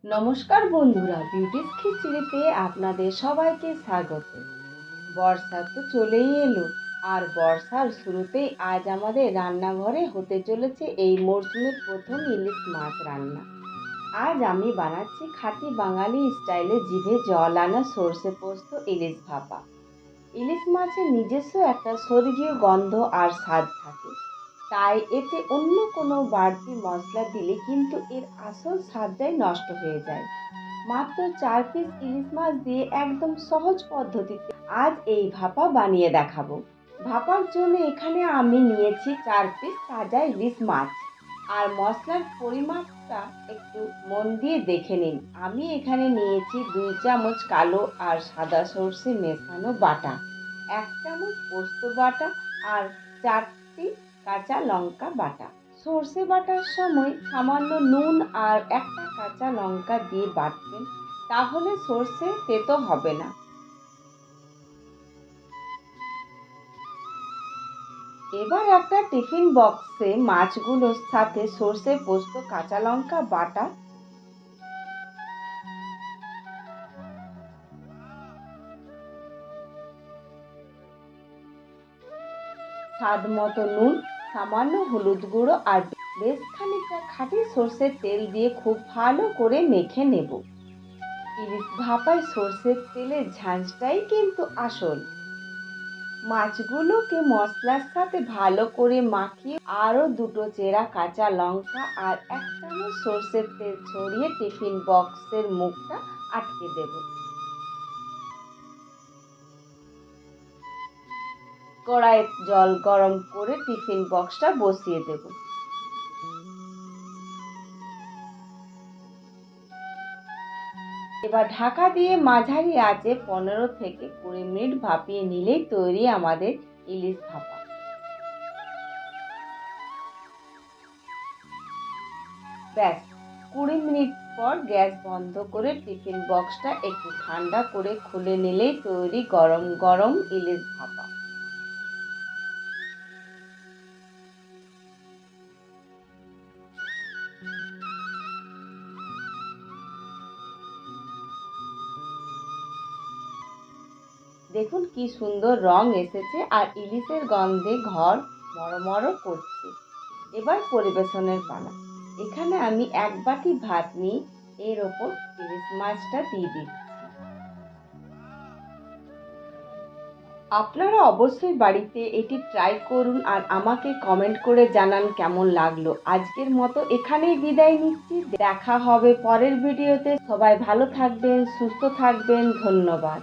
নমস্কার বন্ধুরা, বিউটিস খিচুড়িতে আপনাদের সবাইকে স্বাগত। বর্ষা তো চলেই এলো, আর বর্ষার শুরুতেই আজ আমাদের রান্নাঘরে হতে চলেছে এই মরশুমের প্রথম ইলিশ মাছ রান্না। আজ আমি বানাচ্ছি খাঁটি বাঙালি স্টাইলে জিভে জল আনা সর্ষে পোস্ত ইলিশ ভাপা। ইলিশ মাছের নিজস্ব একটা স্বর্গীয় গন্ধ আর স্বাদ থাকে, তাই এতে অন্য কোনো বাড়তি মশলা দিলে কিন্তু এর আসল স্বাদটাই নষ্ট হয়ে যায়। মাত্র 4 পিস ইলিশ মাছ দিয়ে একদম সহজ পদ্ধতিতে আজ এই ভাপা বানিয়ে দেখাবো। ভাপার জন্য এখানে আমি নিয়েছি 4 পিস তাজা ইলিশ মাছ। আর মশলার পরিমাপটা একটু মন দিয়ে দেখে নিন। আমি এখানে নিয়েছি 2 চামচ কালো আর সাদা সর্ষে মেশানো বাটা, 1 চামচ পোস্ত বাটা, আর 4টি কাঁচা লঙ্কা বাটা। সর্ষে বাটার সময় সামান্য নুন আর একটা কাঁচা লঙ্কা দিয়ে বাটবেন, তাহলে সর্ষে তেতো হবে না। এবার একটা টিফিন বক্সে মাছগুলোর সাথে সর্ষে পোস্ত কাঁচা লঙ্কা বাটা, স্বাদ মতো নুন, সামান্য হলুদ গুঁড়ো আর বেশ খানিকটা খাঁটি সর্ষের তেল দিয়ে খুব ভালো করে মেখে নেব। ইলিশ ভাপায় সর্ষের তেলের ঝাঁঝটাই কিন্তু আসল। মাছগুলোকে মশলার সাথে ভালো করে মাখিয়ে আরও 2টো চেরা কাঁচা লঙ্কা আর 1 চামচ সর্ষের তেল ছড়িয়ে টিফিন বক্সের মুখটা আটকে দেব। কড়াইয়ে জল গরম করে টিফিন বক্সটা বসিয়ে দেব। এবার ঢাকা দিয়ে মাঝারি আঁচে 15 থেকে 20 মিনিট ভাপিয়ে নিলেই তৈরি আমাদের ইলিশ ভাপা। ব্যাস, 20 মিনিট পর গ্যাস বন্ধ করে টিফিন বক্সটা একটু ঠান্ডা করে খুলে নিলেই তৈরি গরম গরম ইলিশ ভাপা। দেখুন কি সুন্দর রং এসেছে আর ইলিশের গন্ধে ঘর মড়মড় করছে। এবার পরিবেশনের পালা। এখানে আমি 1 বাটি ভাত নিয়ে এর ওপর ইলিশ মাছটা দিয়ে দিচ্ছি। আপনারা অবশ্যই বাড়িতে এটি ট্রাই করুন আর আমাকে কমেন্ট করে জানান কেমন লাগলো। আজকের মতো এখানেই বিদায় নিচ্ছি। দেখা হবে পরের ভিডিওতে। সবাই ভালো থাকবেন, সুস্থ থাকবেন। ধন্যবাদ।